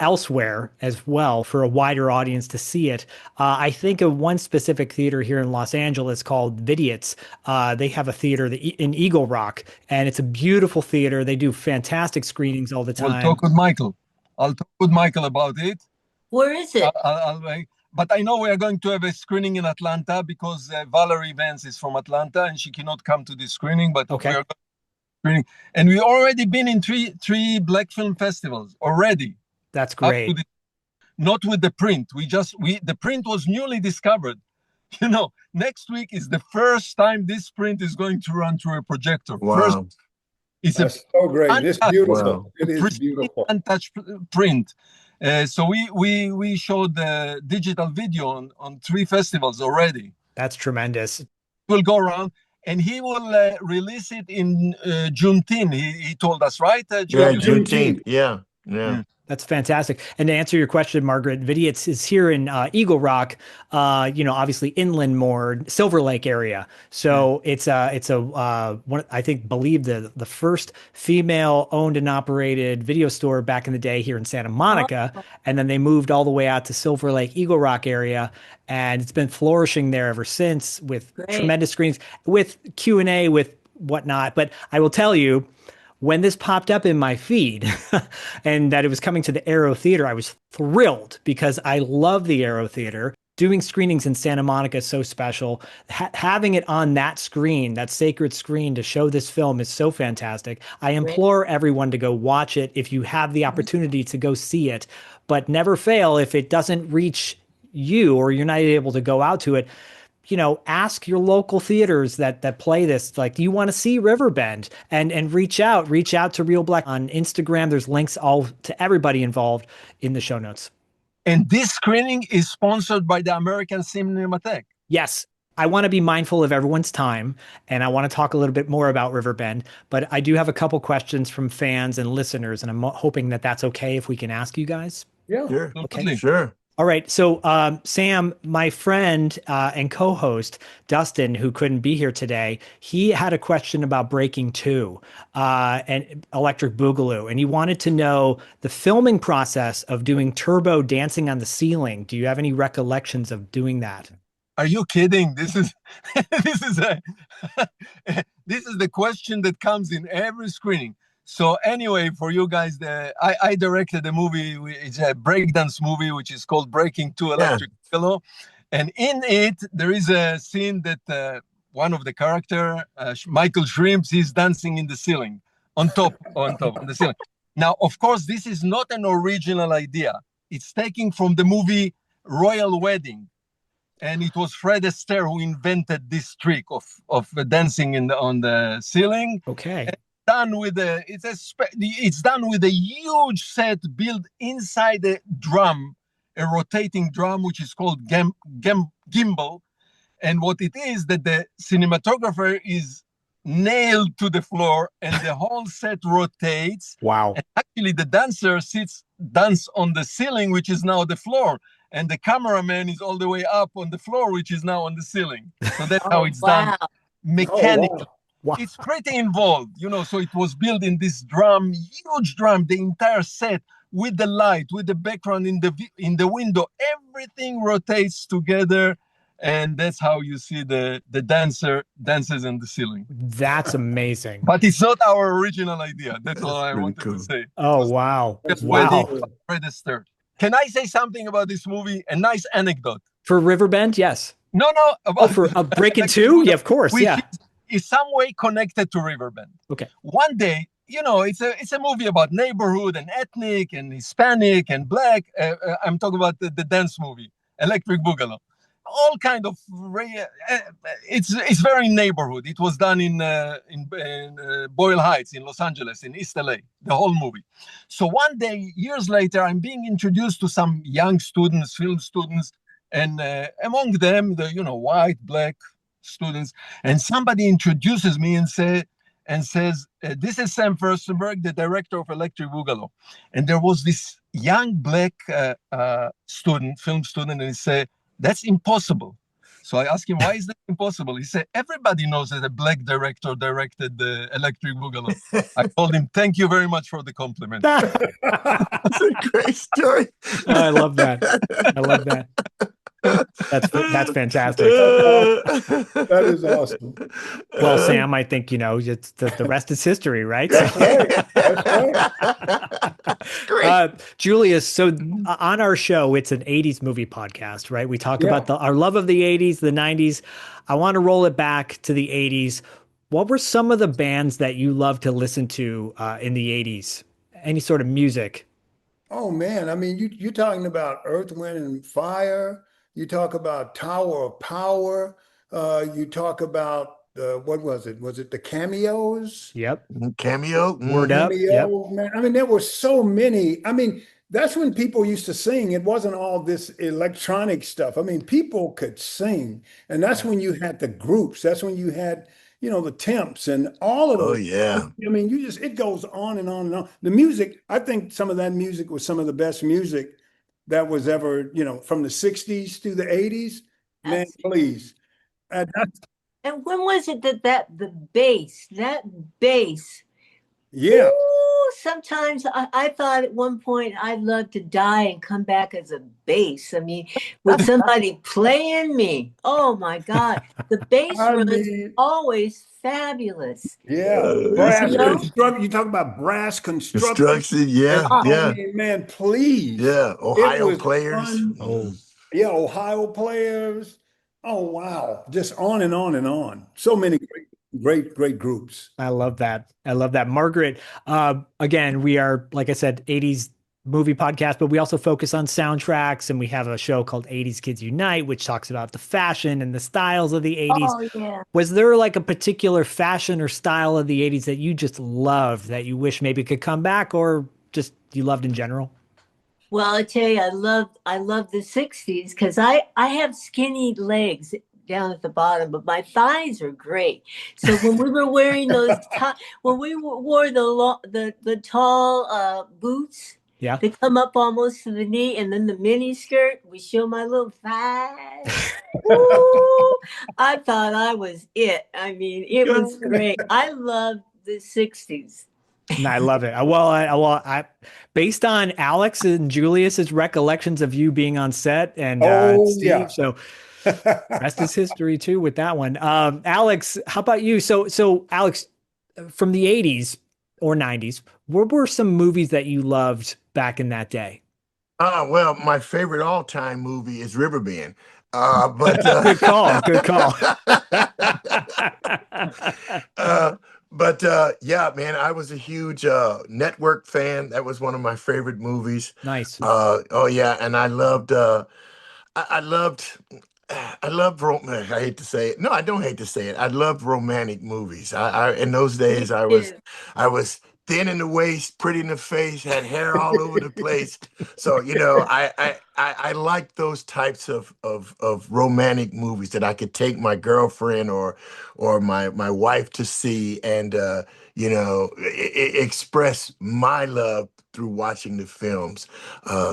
elsewhere as well for a wider audience to see it. I think of one specific theater here in Los Angeles called Idiots. They have a theater in Eagle Rock, and it's a beautiful theater. They do fantastic screenings all the time. I'll talk with Michael. About it. Where is it? But I know we are going to have a screening in Atlanta because Valerie Vance is from Atlanta and she cannot come to this screening. But we are going to screening, and we already been in three black film festivals already. That's great. Not with the print. The print was newly discovered. Next week is the first time this print is going to run through a projector. Wow. That's so great. It's beautiful. Wow. It is beautiful. Untouched print. So we showed the digital video on 3 festivals already. That's tremendous. We'll go around, and he will release it in Juneteenth. He told us, right? Juneteenth. Yeah. That's fantastic. And to answer your question, Margaret, Idiots is here in Eagle Rock, obviously inland more, Silver Lake area. So it's one, I believe the first female owned and operated video store back in the day here in Santa Monica. And then they moved all the way out to Silver Lake, Eagle Rock area. And it's been flourishing there ever since with tremendous screens, with Q&A, with whatnot. But I will tell you, when this popped up in my feed and that it was coming to the Aero Theater, I was thrilled because I love the Aero Theater. Doing screenings in Santa Monica is so special. Having it on that screen, that sacred screen to show this film is so fantastic. I implore everyone to go watch it if you have the opportunity to go see it, but never fail if it doesn't reach you or you're not able to go out to it. Ask your local theaters that play this. Like, do you want to see Riverbend? And reach out to Real Black on Instagram. There's links all to everybody involved in the show notes. And this screening is sponsored by the American Cinematheque. Yes. I want to be mindful of everyone's time, and I want to talk a little bit more about Riverbend, but I do have a couple questions from fans and listeners, and I'm hoping that that's okay if we can ask you guys. Yeah. Sure. Okay. Sure. All right. So, Sam, my friend and co-host, Dustin, who couldn't be here today, he had a question about Breaking 2 and Electric Boogaloo. And he wanted to know the filming process of doing Turbo dancing on the ceiling. Do you have any recollections of doing that? Are you kidding? This is this is a this is the question that comes in every screening. So anyway, for you guys, I directed a movie. It's a breakdance movie, which is called Breaking Two Electric Pillow. And in it, there is a scene that one of the character, Michael Shrimps, is dancing in the ceiling, on top of the ceiling. Now, of course, this is not an original idea. It's taken from the movie Royal Wedding. And it was Fred Astaire who invented this trick of dancing on the ceiling. Okay. It's done with a huge set built inside a drum, a rotating drum, which is called gimbal. And what it is that the cinematographer is nailed to the floor and the whole set rotates. Wow. And actually the dancer dance on the ceiling, which is now the floor. And the cameraman is all the way up on the floor, which is now on the ceiling. So that's how it's done mechanically. Wow. It's pretty involved, so it was built in this drum, huge drum, the entire set with the light, with the background in the window, everything rotates together. And that's how you see the dancer dances on the ceiling. That's amazing. But it's not our original idea. That's all I wanted to say. Oh, wow. Wedding, Fred Astaire. Can I say something about this movie? A nice anecdote. For Riverbend, yes. No. For Breaking Two? Yeah, of course, yeah. Is some way connected to Riverbend. Okay. One day, it's a movie about neighborhood and ethnic and Hispanic and black. I'm talking about the dance movie, Electric Boogaloo. All kind of it's very neighborhood. It was done in Boyle Heights in Los Angeles, in East LA, the whole movie. So one day, years later, I'm being introduced to some young students, film students, and among them, the white, black students, and somebody introduces me and says, "This is Sam Firstenberg, the director of Electric Boogaloo." And there was this young black film student, and he said, "That's impossible." So I asked him, "Why is that impossible?" He said, "Everybody knows that a black director directed the Electric Boogaloo." I told him, "Thank you very much for the compliment." That's a great story. Oh, I love that. That's fantastic. That is awesome. Well, Sam, I think it's the rest is history, right? Great. Julius, so on our show, it's an 80s movie podcast, right? We talk about our love of the 80s, the 90s. I want to roll it back to the 80s. What were some of the bands that you loved to listen to in the 80s? Any sort of music? Oh man, I mean, you're talking about Earth, Wind, and Fire. You talk about Tower of Power. You talk about what was it? Was it the Cameos? Yep. Cameo. Word Up. Yep. Man. I mean, there were so many. I mean, that's when people used to sing. It wasn't all this electronic stuff. I mean, people could sing. And that's when you had the groups. That's when you had, the Temps and all of those. Oh, yeah. I mean, it goes on and on and on. The music, I think some of that music was some of the best music that was ever, from the 60s to the 80s. Man, please. And when was it that the bass, yeah. Ooh, sometimes I thought at one point I'd love to die and come back as a bass. I mean, with somebody playing me. Oh my God. The bass was always fabulous. Yeah. Brass construction. You talk about brass construction. Yeah. I mean, man, please. Yeah. Ohio players. Yeah, Ohio players. Oh, wow. Just on and on and on. So many great groups. I love that. Margaret, again, we are, like I said, 80s movie podcast, but we also focus on soundtracks, and we have a show called 80s Kids Unite, which talks about the fashion and the styles of the 80s. Oh, yeah. Was there like a particular fashion or style of the 80s that you just loved that you wish maybe could come back, or just you loved in general? Well, I tell you, I love the 60s because I have skinny legs down at the bottom, but my thighs are great. So when we were wearing those, when we wore the tall boots, they come up almost to the knee, and then the mini skirt, we show my little thighs. Ooh, I thought I was it. I mean, it was great. I love the 60s. And I love it. I based on Alex and Julius's recollections of you being on set and Steve. So Rest is history too with that one. Alex, how about you? So Alex, from the 80s or 90s, what were some movies that you loved back in that day? Well, my favorite all-time movie is Riverbend. But Good call. Good call. Yeah, man, I was a huge Network fan. That was one of my favorite movies. Nice. Oh yeah, and I loved I hate to say it. No, I don't hate to say it. I loved romantic movies. I in those days I was thin in the waist, pretty in the face, had hair all over the place. So, I like those types of romantic movies that I could take my girlfriend or my wife to see and express my love through watching the films.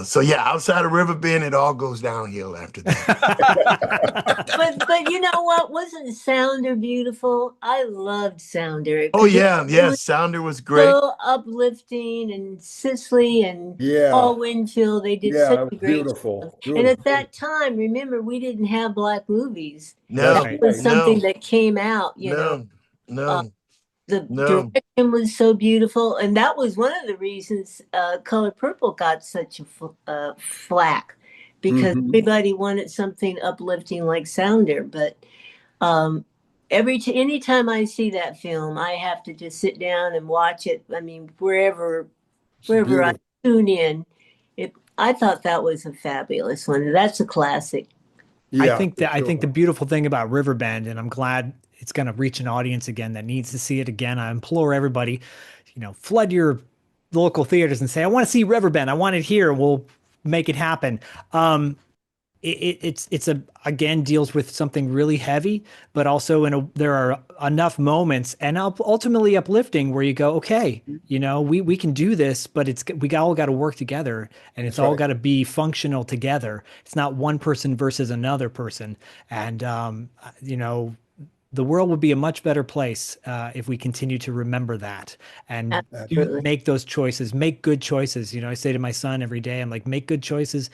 So yeah, outside of Riverbend, it all goes downhill after that. But you know what? Wasn't Sounder beautiful? I loved Sounder. Oh yeah, yeah, Sounder was great. So uplifting, and Cicely and Yeah. Paul Winfield, they did Yeah, such it a was great beautiful. job. Beautiful. And at that time, remember, we didn't have black movies. No, That was something that came out, no. The No. direction was so beautiful, and that was one of the reasons Color Purple got such a flack, because everybody wanted something uplifting like Sounder. But anytime I see that film, I have to just sit down and watch it. I mean, wherever I tune in, I thought that was a fabulous one. That's a classic. Yeah, I think the beautiful thing about Riverbend, and I'm glad it's going to reach an audience again that needs to see it again. I implore everybody, flood your local theaters and say, I want to see Riverbend. I want it here. We'll make it happen. It's again deals with something really heavy, but also there are enough moments and ultimately uplifting where you go, okay, we can do this, but we all got to work together, and it's all got to be functional together. It's not one person versus another person. And the world would be a much better place if we continue to remember that and make those choices, make good choices. I say to my son every day, I'm like, make good choices.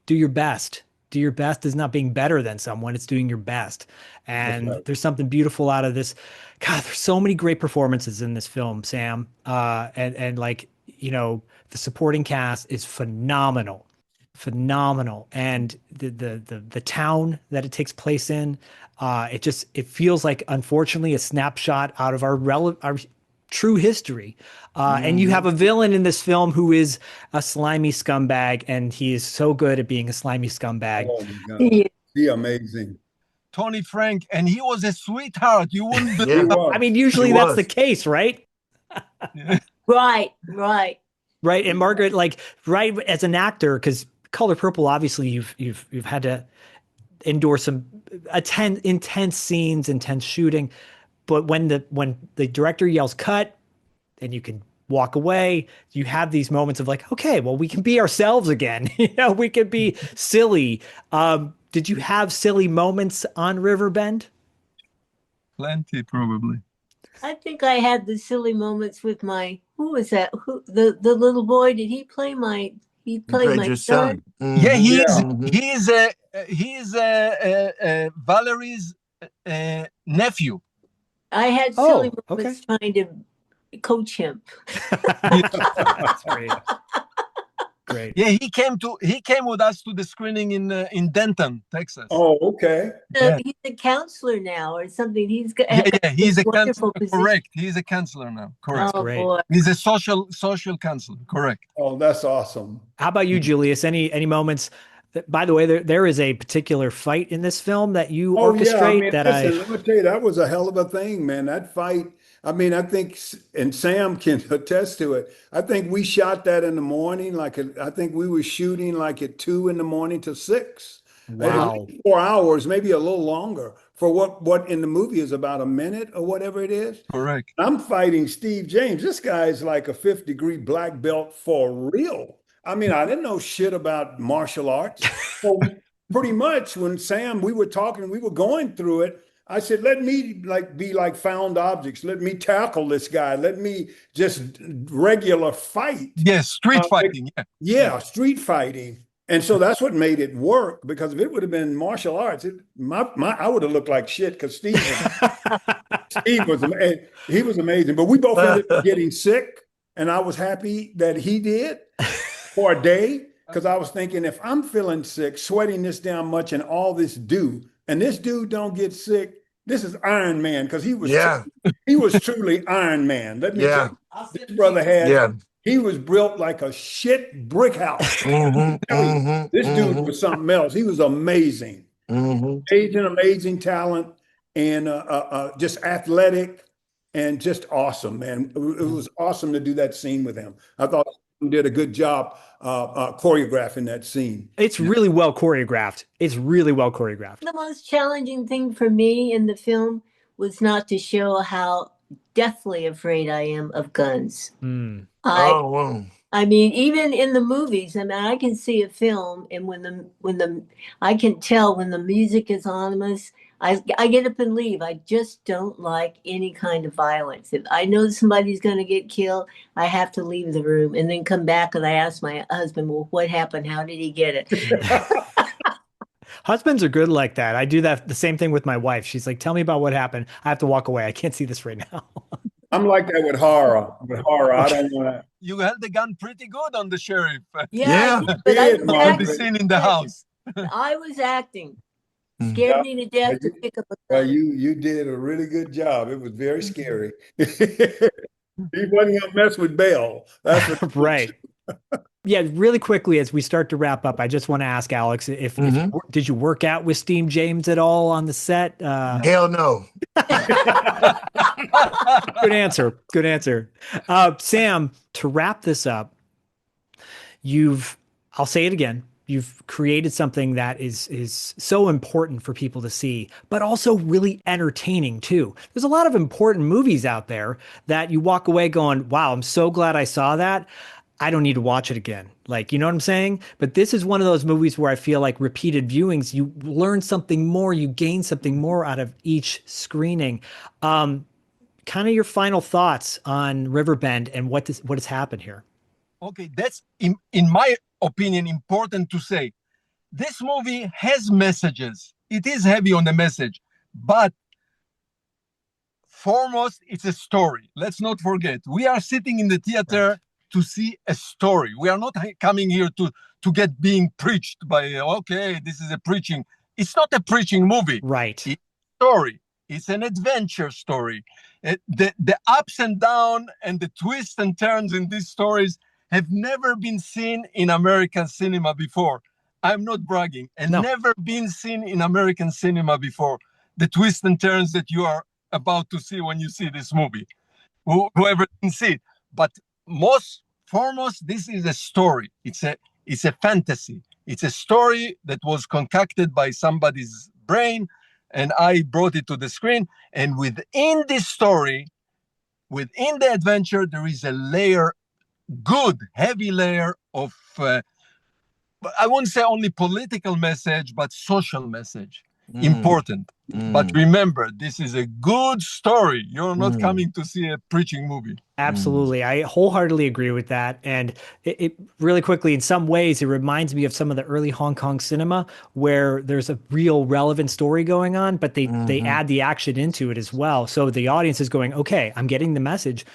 Do your best. Do your best is not being better than someone. It's doing your best. And there's something beautiful out of this. God, there's so many great performances in this film, Sam. And the supporting cast is phenomenal. And the town that it takes place in, it feels like, unfortunately, a snapshot out of our true history. And you have a villain in this film who is a slimy scumbag, and he is so good at being a slimy scumbag. Oh my God. He amazing. Tony Frank, and he was a sweetheart. You wouldn't Yeah. I mean, usually that's the case, right? Right. And Margaret, right, as an actor, because Color Purple, obviously you've had to endure some intense scenes, intense shooting. But when the director yells cut and you can walk away, you have these moments of like, okay, well, we can be ourselves again. We can be silly. Did you have silly moments on Riverbend? Plenty, probably. I think I had the silly moments with who was that? The little boy? Did he play my? He played my son. Yeah, he's Valerie's nephew. I had silly moments trying to coach him. That's great. Yeah, he came with us to the screening in Denton, Texas. Oh, okay. He's a counselor now, or something. He's he's a counselor. position. Correct. He's a counselor now. Correct. Oh, great. boy. He's a social counselor. Correct. Oh, that's awesome. How about you, Julius? Any moments? By the way, there is a particular fight in this film that you orchestrate. Let me tell you, that was a hell of a thing, man. That fight. I mean, I think, and Sam can attest to it. I think we shot that in the morning. I think we were shooting at 2 a.m. to 6. Wow. 4 hours, maybe a little longer for what in the movie is about a minute or whatever it is. Correct. I'm fighting Steve James. This guy's like a 5th-degree black belt for real. I mean, I didn't know shit about martial arts. So pretty much when we were talking, we were going through it. I said, let me be like found objects. Let me tackle this guy. Let me just regular fight. Yes, street fighting. Yeah, street fighting. And so that's what made it work, because if it would have been martial arts, I would have looked like shit, because Steve was he was amazing. But we both ended up getting sick, and I was happy that he did for a day, because I was thinking, if I'm feeling sick, sweating this down much, and all this and this dude don't get sick, this is Iron Man, because he was truly Iron Man. Let me tell you, this brother he was built like a shit brick house. This dude was something else. He was amazing. Amazing talent, and just athletic, and just awesome, man. It was awesome to do that scene with him. I thought he did a good job choreographing that scene. It's really well choreographed. It's really well choreographed. The most challenging thing for me in the film was not to show how deathly afraid I am of guns. I mean, even in the movies, I mean, I can see a film, and I can tell when the music is ominous, I get up and leave. I just don't like any kind of violence. If I know somebody's going to get killed, I have to leave the room and then come back, and I ask my husband, well, what happened? How did he get it? Husbands are good like that. I do that, the same thing with my wife. She's like, tell me about what happened. I have to walk away. I can't see this right now. I'm like that with horror. I don't want to. You held the gun pretty good on the sheriff. Yeah. But I be seen in the house. I was acting. Scared me to death to pick up a gun. You did a really good job. It was very scary. He wasn't gonna mess with Bell. That's what right. Yeah, really quickly as we start to wrap up, I just want to ask Alex if did you work out with Steve James at all on the set? Hell no. Good answer. Good answer. Sam, to wrap this up, I'll say it again. You've created something that is so important for people to see, but also really entertaining too. There's a lot of important movies out there that you walk away going, wow, I'm so glad I saw that. I don't need to watch it again. Like, you know what I'm saying? But this is one of those movies where I feel like repeated viewings, you learn something more, you gain something more out of each screening. Kind of your final thoughts on Riverbend and what has happened here. Okay, that's in my opinion important to say. This movie has messages. It is heavy on the message, but foremost, it's a story. Let's not forget, we are sitting in the theater to see a story. We are not coming here to get being preached by, okay, this is a preaching. It's not a preaching movie. Right. It's a story. It's an adventure story. The ups and downs and the twists and turns in these stories have never been seen in American cinema before. I'm not bragging. Never been seen in American cinema before. The twists and turns that you are about to see when you see this movie. Whoever can see it. But most foremost, this is a story. It's a fantasy. It's a story that was concocted by somebody's brain, and I brought it to the screen. And within this story, within the adventure, there is a heavy layer of, I won't say only political message, but social message. Important. But remember, this is a good story. You're not coming to see a preaching movie. Absolutely. I wholeheartedly agree with that. And it really quickly, in some ways, it reminds me of some of the early Hong Kong cinema where there's a real relevant story going on, but they add the action into it as well. So the audience is going, okay, I'm getting the message,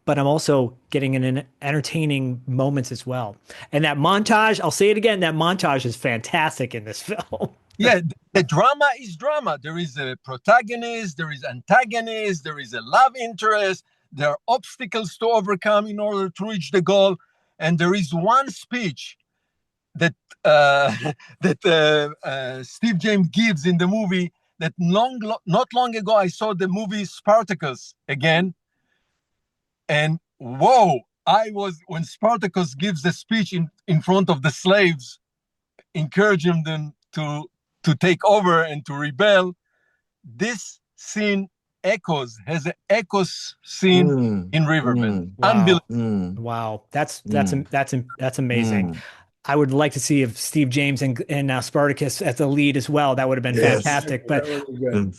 but I'm also getting an entertaining moments as well. And that montage, I'll say it again, that montage is fantastic in this film. Yeah, the drama is drama. There is a protagonist, there is antagonist, there is a love interest, there are obstacles to overcome in order to reach the goal. And there is one speech that Steve James gives in the movie that not long ago I saw the movie Spartacus again. And whoa, when Spartacus gives the speech in front of the slaves, encouraging them to take over and to rebel, this scene has an echoes scene in Riverbend. Wow. Unbelievable. Wow, that's amazing. I would like to see if Steve James and Spartacus as the lead as well. That would have been fantastic. But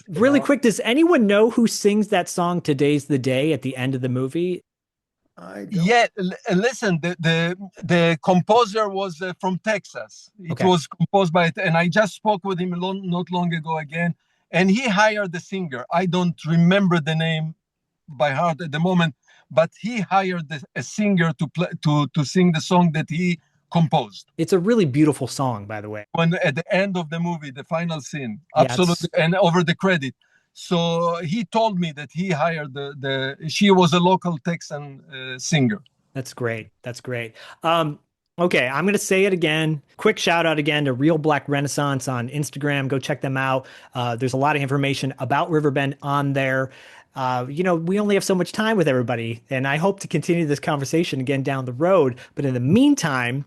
really quick, does anyone know who sings that song "Today's the Day" at the end of the movie? Yeah, listen, the composer was from Texas. It was composed by, and I just spoke with him not long ago again, and he hired the singer. I don't remember the name by heart at the moment, but he hired a singer to sing the song that he composed. It's a really beautiful song, by the way. When at the end of the movie, the final scene, absolutely, and over the credit. So he told me that he hired she was a local Texan singer. That's great. That's great. Okay, I'm going to say it again. Quick shout out again to Real Black Renaissance on Instagram. Go check them out. There's a lot of information about Riverbend on there. We only have so much time with everybody, and I hope to continue this conversation again down the road. But in the meantime,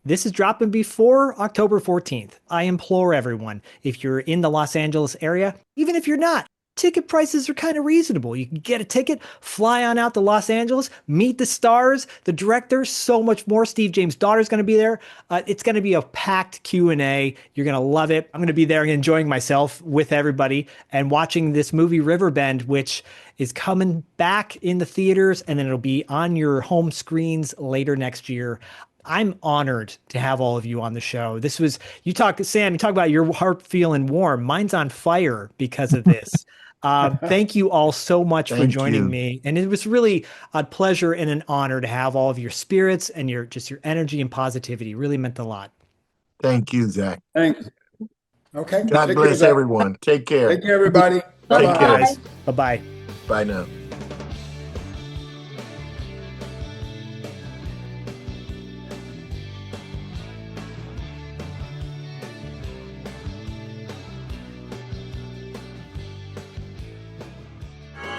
this is dropping before October 14th. I implore everyone, if you're in the Los Angeles area, even if you're not, ticket prices are kind of reasonable. You can get a ticket, fly on out to Los Angeles, meet the stars, the director, so much more. Steve James' daughter's going to be there. It's going to be a packed Q&A. You're going to love it. I'm going to be there enjoying myself with everybody and watching this movie Riverbend, which is coming back in the theaters, and then it'll be on your home screens later next year. I'm honored to have all of you on the show. Sam, you talk about your heart feeling warm. Mine's on fire because of this. Thank you all so much for joining me. And it was really a pleasure and an honor to have all of your spirits and your energy and positivity. It really meant a lot. Thank you, Zach. Thanks. Okay. God bless everyone. Take care. Take care, everybody. Take care, guys. Bye-bye. Bye now.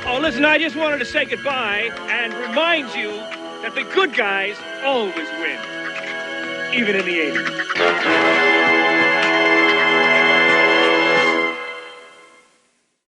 Oh, listen, I just wanted to say goodbye and remind you that the good guys always win, even in the 80s.